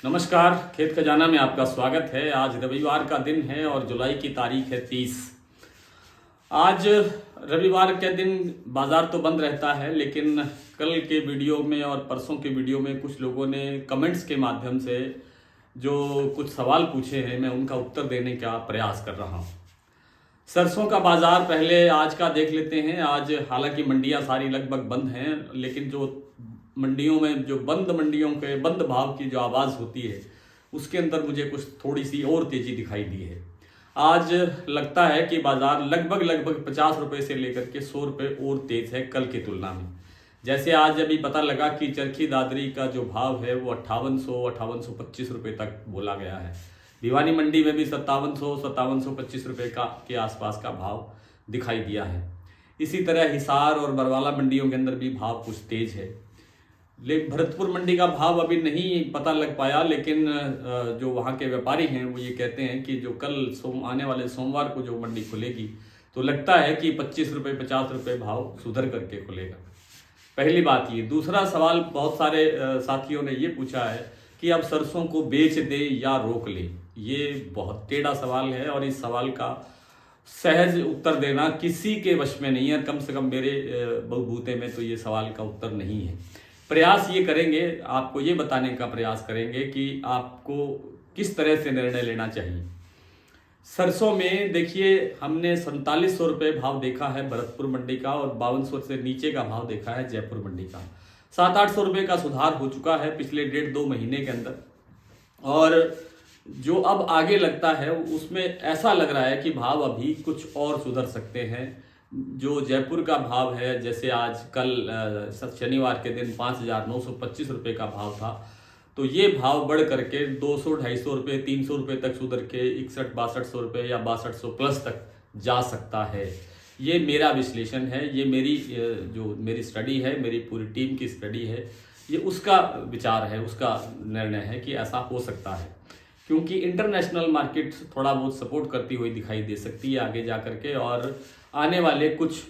नमस्कार, खेत खजाना में आपका स्वागत है। आज रविवार का दिन है और जुलाई की तारीख है 30। आज रविवार के दिन बाजार तो बंद रहता है, लेकिन कल के वीडियो में और परसों के वीडियो में कुछ लोगों ने कमेंट्स के माध्यम से जो कुछ सवाल पूछे हैं, मैं उनका उत्तर देने का प्रयास कर रहा हूँ। सरसों का बाजार पहले आज का देख लेते हैं। आज हालांकि मंडियां सारी लगभग बंद हैं, लेकिन जो मंडियों में जो बंद मंडियों के बंद भाव की जो आवाज़ होती है, उसके अंदर मुझे कुछ थोड़ी सी और तेज़ी दिखाई दी है। आज लगता है कि बाजार लगभग 50 रुपये से लेकर के 100 रुपये और तेज़ है कल की तुलना में। जैसे आज अभी पता लगा कि चरखी दादरी का जो भाव है वो 5825 रुपये तक बोला गया है। भिवानी मंडी में भी 5725 रुपये के आसपास का भाव दिखाई दिया है। इसी तरह हिसार और बरवाला मंडियों के अंदर भी भाव कुछ तेज है। लेकिन भरतपुर मंडी का भाव अभी नहीं पता लग पाया, लेकिन जो वहाँ के व्यापारी हैं वो ये कहते हैं कि जो कल आने वाले सोमवार को जो मंडी खुलेगी तो लगता है कि 25 रुपये 50 रुपये भाव सुधर करके खुलेगा। पहली बात ये। दूसरा सवाल बहुत सारे साथियों ने ये पूछा है कि अब सरसों को बेच दे या रोक ले। ये बहुत टेढ़ा सवाल है और इस सवाल का सहज उत्तर देना किसी के वश में नहीं है। कम से कम मेरे बलबूते में तो ये सवाल का उत्तर नहीं है। प्रयास ये करेंगे, आपको ये बताने का प्रयास करेंगे कि आपको किस तरह से निर्णय लेना चाहिए। सरसों में देखिए, हमने 4700 रुपये भाव देखा है भरतपुर मंडी का और 5200 से नीचे का भाव देखा है जयपुर मंडी का। 700-800 रुपये का सुधार हो चुका है पिछले 1.5-2 महीने के अंदर। और जो अब आगे लगता है उसमें ऐसा लग रहा है कि भाव अभी कुछ और सुधर सकते हैं। जो जयपुर का भाव है, जैसे आज कल शनिवार के दिन 5925 रुपये का भाव था, तो ये भाव बढ़ करके 200-250 रुपये 300 रुपये तक सुधर के 61-6200 रुपये या 6200 प्लस तक जा सकता है। ये मेरा विश्लेषण है, ये मेरी स्टडी है, मेरी पूरी टीम की स्टडी है, ये उसका विचार है, उसका निर्णय है कि ऐसा हो सकता है। क्योंकि इंटरनेशनल मार्केट थोड़ा बहुत सपोर्ट करती हुई दिखाई दे सकती है आगे जा करके, और आने वाले कुछ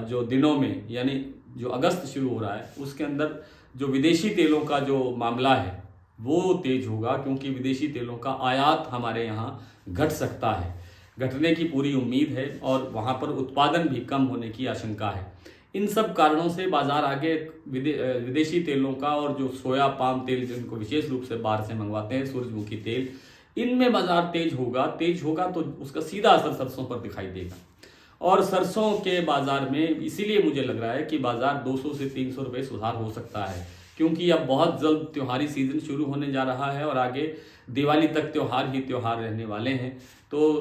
जो दिनों में, यानी जो अगस्त शुरू हो रहा है उसके अंदर जो विदेशी तेलों का जो मामला है वो तेज होगा, क्योंकि विदेशी तेलों का आयात हमारे यहाँ घट सकता है, घटने की पूरी उम्मीद है और वहाँ पर उत्पादन भी कम होने की आशंका है। इन सब कारणों से बाजार आगे विदेशी तेलों का और जो सोया पाम तेल जिनको विशेष रूप से बाहर से मंगवाते हैं, सूरजमुखी तेल, इनमें बाजार तेज होगा तो उसका सीधा असर सरसों पर दिखाई देगा। और सरसों के बाजार में इसीलिए मुझे लग रहा है कि बाजार 200 से 300 रुपये सुधार हो सकता है, क्योंकि अब बहुत जल्द त्योहारी सीजन शुरू होने जा रहा है और आगे दिवाली तक त्योहार ही त्योहार रहने वाले हैं। तो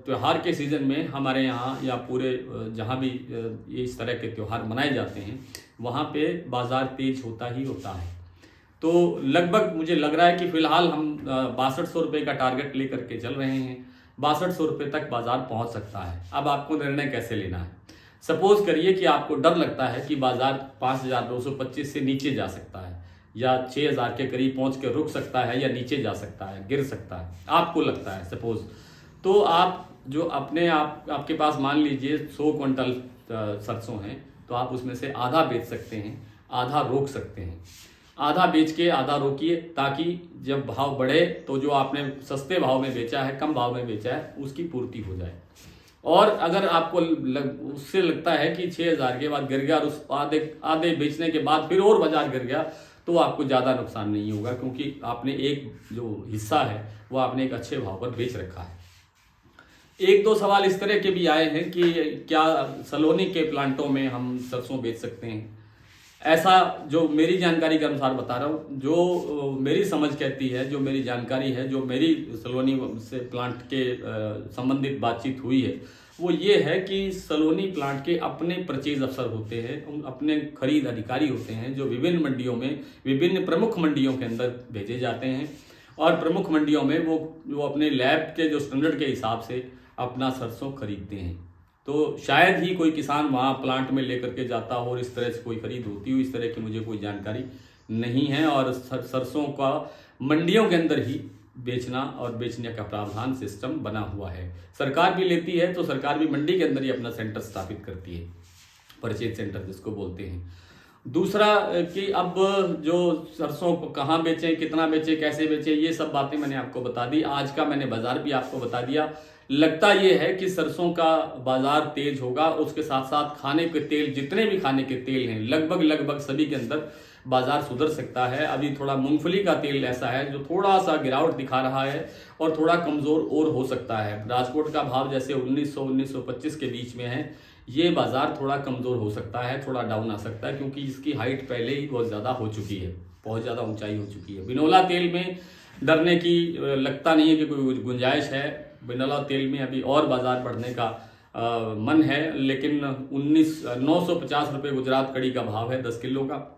त्योहार के सीज़न में हमारे यहाँ या पूरे जहाँ भी इस तरह के त्यौहार मनाए जाते हैं वहाँ पे बाज़ार तेज होता ही होता है। तो लगभग मुझे लग रहा है कि फ़िलहाल हम 6200 रुपये का टारगेट लेकर के चल रहे हैं। 6200 रुपये तक बाज़ार पहुँच सकता है। अब आपको निर्णय कैसे लेना है। सपोज़ करिए कि आपको डर लगता है कि बाज़ार 5225 से नीचे जा सकता है या 6000 के करीब पहुँच के रुक सकता है या नीचे जा सकता है, गिर सकता है, आपको लगता है सपोज़, तो आप जो आपके पास मान लीजिए 100 क्विंटल सरसों हैं, तो आप उसमें से आधा बेच सकते हैं, आधा रोक सकते हैं। आधा बेच के आधा रोकिए, ताकि जब भाव बढ़े तो जो आपने सस्ते भाव में बेचा है, कम भाव में बेचा है, उसकी पूर्ति हो जाए। और अगर आपको उससे लगता है कि 6000 के बाद गिर गया और उस आधे बेचने के बाद फिर और बाजार गिर गया, तो आपको ज़्यादा नुकसान नहीं होगा, क्योंकि आपने एक जो हिस्सा है वो आपने एक अच्छे भाव पर बेच रखा है। 1-2 सवाल इस तरह के भी आए हैं कि क्या सलोनी के प्लांटों में हम सरसों बेच सकते हैं। ऐसा जो मेरी जानकारी के अनुसार बता रहा हूँ, जो मेरी समझ कहती है, जो मेरी जानकारी है, जो मेरी सलोनी से प्लांट के संबंधित बातचीत हुई है, वो ये है कि सलोनी प्लांट के अपने परचेज अफसर होते हैं, अपने खरीद अधिकारी होते हैं, जो विभिन्न मंडियों में, विभिन्न प्रमुख मंडियों के अंदर भेजे जाते हैं और प्रमुख मंडियों में वो अपने लैब के जो स्टैंडर्ड के हिसाब से अपना सरसों खरीदते हैं। तो शायद ही कोई किसान वहाँ प्लांट में लेकर के जाता हो और इस तरह से कोई खरीद होती हो, इस तरह की मुझे कोई जानकारी नहीं है। और सरसों का मंडियों के अंदर ही बेचना और बेचने का प्रावधान सिस्टम बना हुआ है। सरकार भी लेती है, तो सरकार भी मंडी के अंदर ही अपना सेंटर स्थापित करती है, परचेज सेंटर जिसको बोलते हैं। दूसरा कि अब जो सरसों को कहाँ बेचें, कितना बेचें, कैसे बेचें, ये सब बातें मैंने आपको बता दी। आज का मैंने बाजार भी आपको बता दिया। लगता ये है कि सरसों का बाजार तेज होगा, उसके साथ साथ खाने के तेल, जितने भी खाने के तेल हैं लगभग सभी के अंदर बाजार सुधर सकता है। अभी थोड़ा मूंगफली का तेल ऐसा है जो थोड़ा सा गिरावट दिखा रहा है और थोड़ा कमजोर और हो सकता है। राजकोट का भाव जैसे 1900-1925 के बीच में है, ये बाजार थोड़ा कमजोर हो सकता है, थोड़ा डाउन आ सकता है, क्योंकि इसकी हाइट पहले ही बहुत ज़्यादा हो चुकी है, बहुत ज़्यादा ऊंचाई हो चुकी है। बिनौला तेल में डरने की लगता नहीं है कि कोई गुंजाइश है। बिनौला तेल में अभी और बाजार बढ़ने का मन है, लेकिन 950 रुपये गुजरात कड़ी का भाव है 10 किलो का,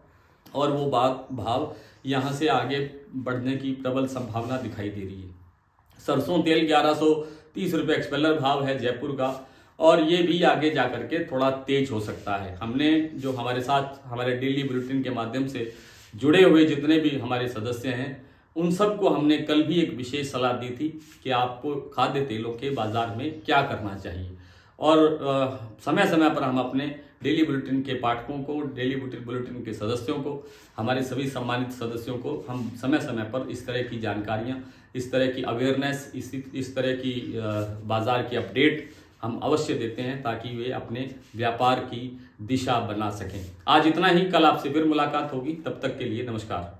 और वो भाव यहाँ से आगे बढ़ने की प्रबल संभावना दिखाई दे रही है। सरसों तेल 1130 रुपये एक्सपेलर भाव है जयपुर का, और ये भी आगे जा करके थोड़ा तेज हो सकता है। हमने जो हमारे साथ हमारे डेली बुलेटिन के माध्यम से जुड़े हुए जितने भी हमारे सदस्य हैं, उन सबको हमने कल भी एक विशेष सलाह दी थी कि आपको खाद्य तेलों के बाजार में क्या करना चाहिए, और समय समय पर हम अपने डेली बुलेटिन के पाठकों को, डेली बुलेटिन के सदस्यों को, हमारे सभी सम्मानित सदस्यों को हम समय समय पर इस तरह की जानकारियां, इस तरह की अवेयरनेस, इस तरह की बाजार की अपडेट हम अवश्य देते हैं, ताकि वे अपने व्यापार की दिशा बना सकें। आज इतना ही, कल आपसे फिर मुलाकात होगी, तब तक के लिए नमस्कार।